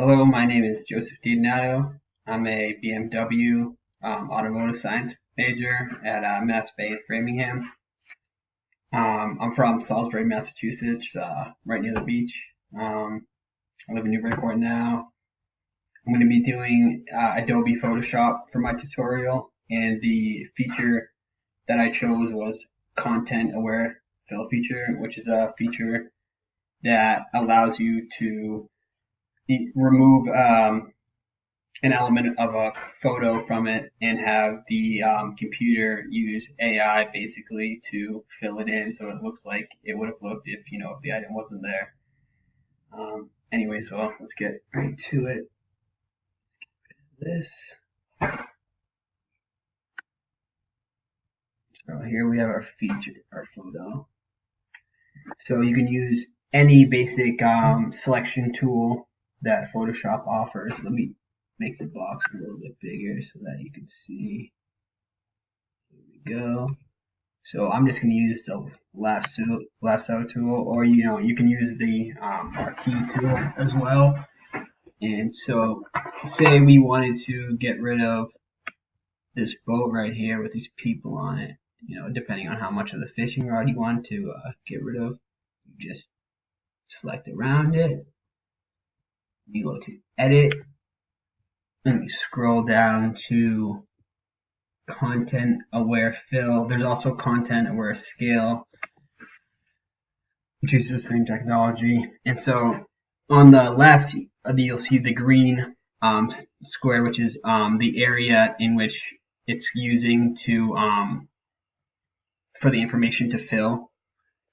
Hello, my name is Joseph DiDonato. I'm a BMW automotive science major at Mass Bay in Framingham. I'm from Salisbury, Massachusetts, right near the beach. I live in Newburyport now. I'm going to be doing Adobe Photoshop for my tutorial, and the feature that I chose was Content Aware Fill feature, which is a feature that allows you to remove an element of a photo from it and have the computer use AI basically to fill it in so it looks like it would have looked if if the item wasn't there. Anyways, well, let's get right to it. This. So here we have our feature, our photo. So you can use any basic selection tool that Photoshop offers. Let me make the box a little bit bigger so that you can see. Here we go. So I'm just going to use the lasso tool, or you can use the marquee tool as well. And so, say we wanted to get rid of this boat right here with these people on it. Depending on how much of the fishing rod you want to get rid of, you just select around it. You go to Edit, and you scroll down to Content Aware Fill. There's also Content Aware Scale, which is the same technology. And so on the left, you'll see the green square, which is the area in which it's using to for the information to fill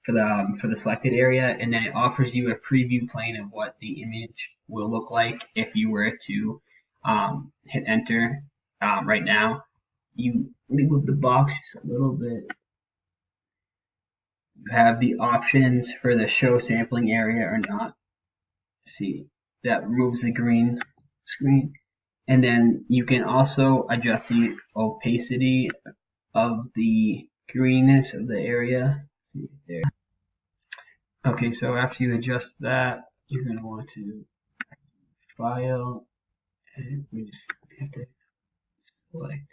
for the selected area, and then it offers you a preview plane of what the image will look like if you were to hit enter right now. Let me move the box just a little bit. You have the options for the show sampling area or not. See, that removes the green screen. And then you can also adjust the opacity of the greenness of the area. See there. Okay, so after you adjust that, you're going to want to file, and we just have to select.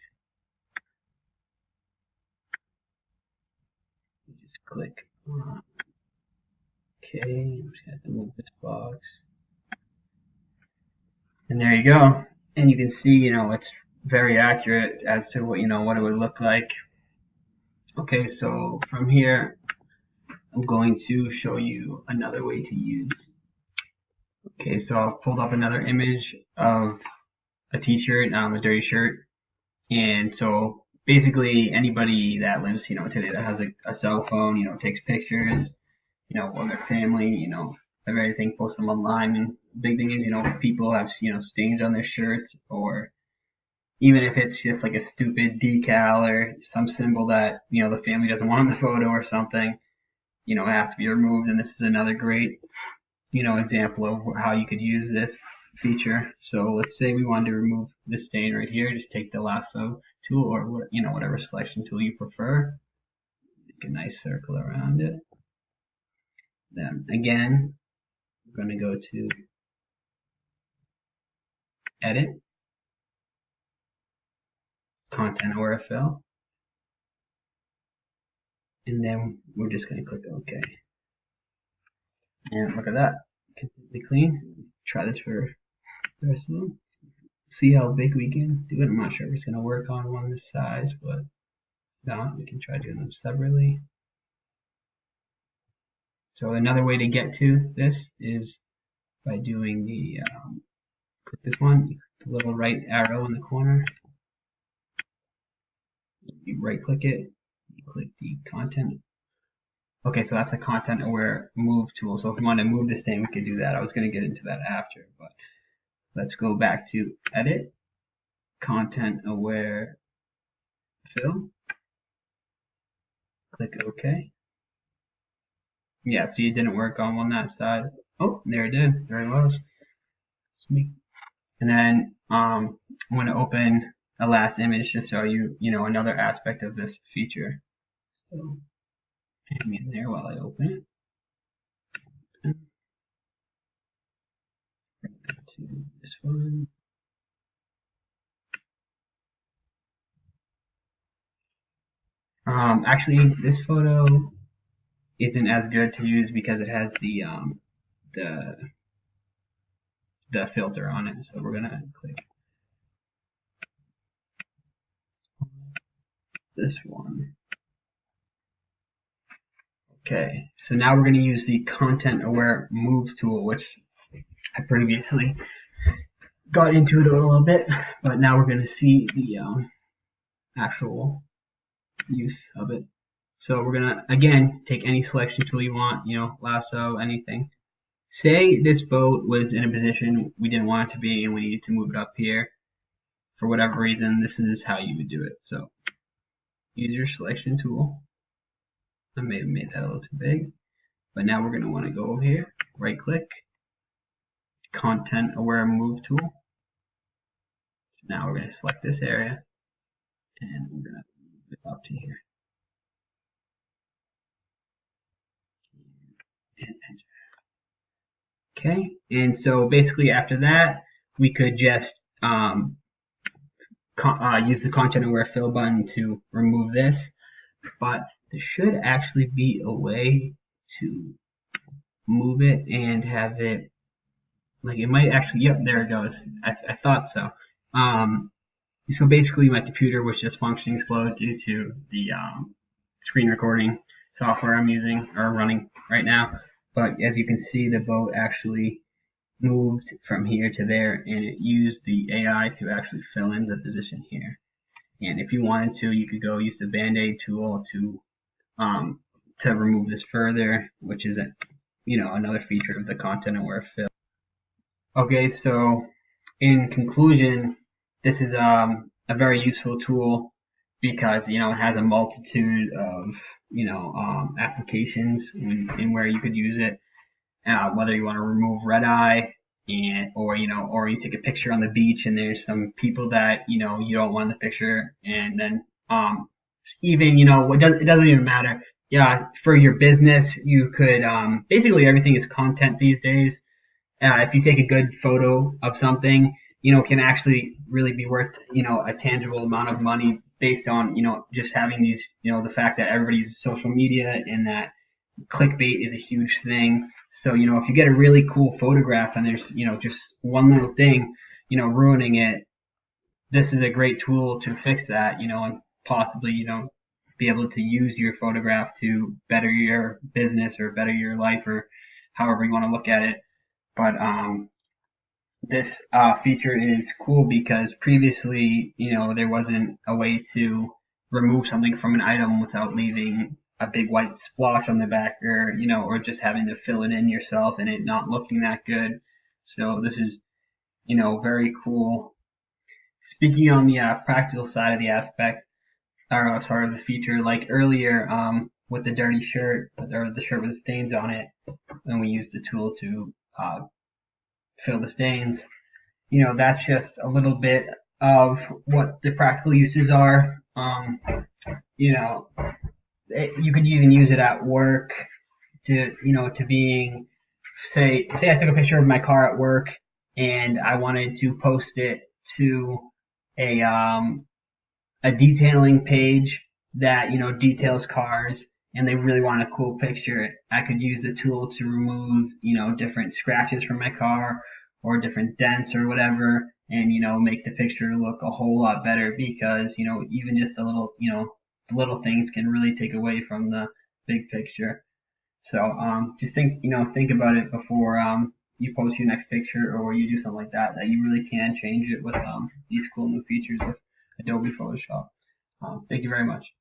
You just click on OK. I'm just going to move this box. And there you go. And you can see, it's very accurate as to what it would look like. Okay, so from here, I'm going to show you another way to use. Okay, so I've pulled up another image of a t-shirt, a dirty shirt. And so basically anybody that lives, today that has a cell phone, takes pictures, of their family, of everything, posts them online. And the big thing is, people have, stains on their shirts, or even if it's just like a stupid decal or some symbol that, the family doesn't want in the photo or something, it has to be removed. And this is another great, example of how you could use this feature. So let's say we wanted to remove this stain right here. Just take the lasso tool, or whatever selection tool you prefer. Make a nice circle around it. Then again, we're going to go to Edit, Content Aware Fill, and then we're just going to click OK. And look at that, completely clean. Try this for the rest of them. See how big we can do it. I'm not sure if it's going to work on one this size, but no, we can try doing them separately. So another way to get to this is by doing the click this one, you click the little right arrow in the corner, you right click it, you click the content. Okay, so that's a content aware move tool. So if we want to move this thing, we can do that. I was going to get into that after, but let's go back to Edit, Content Aware Fill, click OK. Yeah, see, it didn't work on that side. Oh, there it did. There it was. And then I'm going to open a last image to show you, another aspect of this feature. So hang in there while I open it. to this one. Actually, this photo isn't as good to use because it has the filter on it. So we're gonna click this one. Okay, so now we're going to use the content aware move tool, which I previously got into it a little bit, but now we're going to see the actual use of it. So we're going to, again, take any selection tool you want, lasso, anything. Say this boat was in a position we didn't want it to be and we needed to move it up here. For whatever reason, this is how you would do it. So use your selection tool. I may have made that a little too big, but now we're going to want to go over here, right click, content aware move tool. So now we're going to select this area and we're going to move it up to here. And enter. Okay, and so basically after that, we could just use the content aware fill button to remove this, but there should actually be a way to move it and have it, like it might actually, yep, there it goes. I thought so. So basically my computer was just functioning slow due to the screen recording software I'm using or running right now. But as you can see, the boat actually moved from here to there, and it used the AI to actually fill in the position here. And if you wanted to, you could go use the Band-Aid tool to remove this further, which is another feature of the content aware fill. Okay, so in conclusion, this is a very useful tool because it has a multitude of applications in where you could use it. Whether you want to remove red eye or you take a picture on the beach and there's some people that you don't want in the picture, and then even it doesn't even matter. Yeah, for your business, you could basically everything is content these days. If you take a good photo of something, can actually really be worth a tangible amount of money based on just having these the fact that everybody's social media and that clickbait is a huge thing. So if you get a really cool photograph and there's just one little thing ruining it, this is a great tool to fix that, and possibly be able to use your photograph to better your business or better your life or however you want to look at it. But this feature is cool because previously there wasn't a way to remove something from an item without leaving a big white splotch on the back, or just having to fill it in yourself and it not looking that good. So this is very cool. Speaking on the practical side of the aspect, or sorry, of the feature, like earlier with the dirty shirt or the shirt with stains on it, and we used the tool to fill the stains. That's just a little bit of what the practical uses are. You could even use it at work to being, say I took a picture of my car at work and I wanted to post it to a detailing page that details cars, and they really want a cool picture. I could use the tool to remove different scratches from my car or different dents or whatever, and make the picture look a whole lot better because even just the little things can really take away from the big picture. So just think about it before you post your next picture or you do something like that you really can change it with these cool new features of Adobe Photoshop. Thank you very much.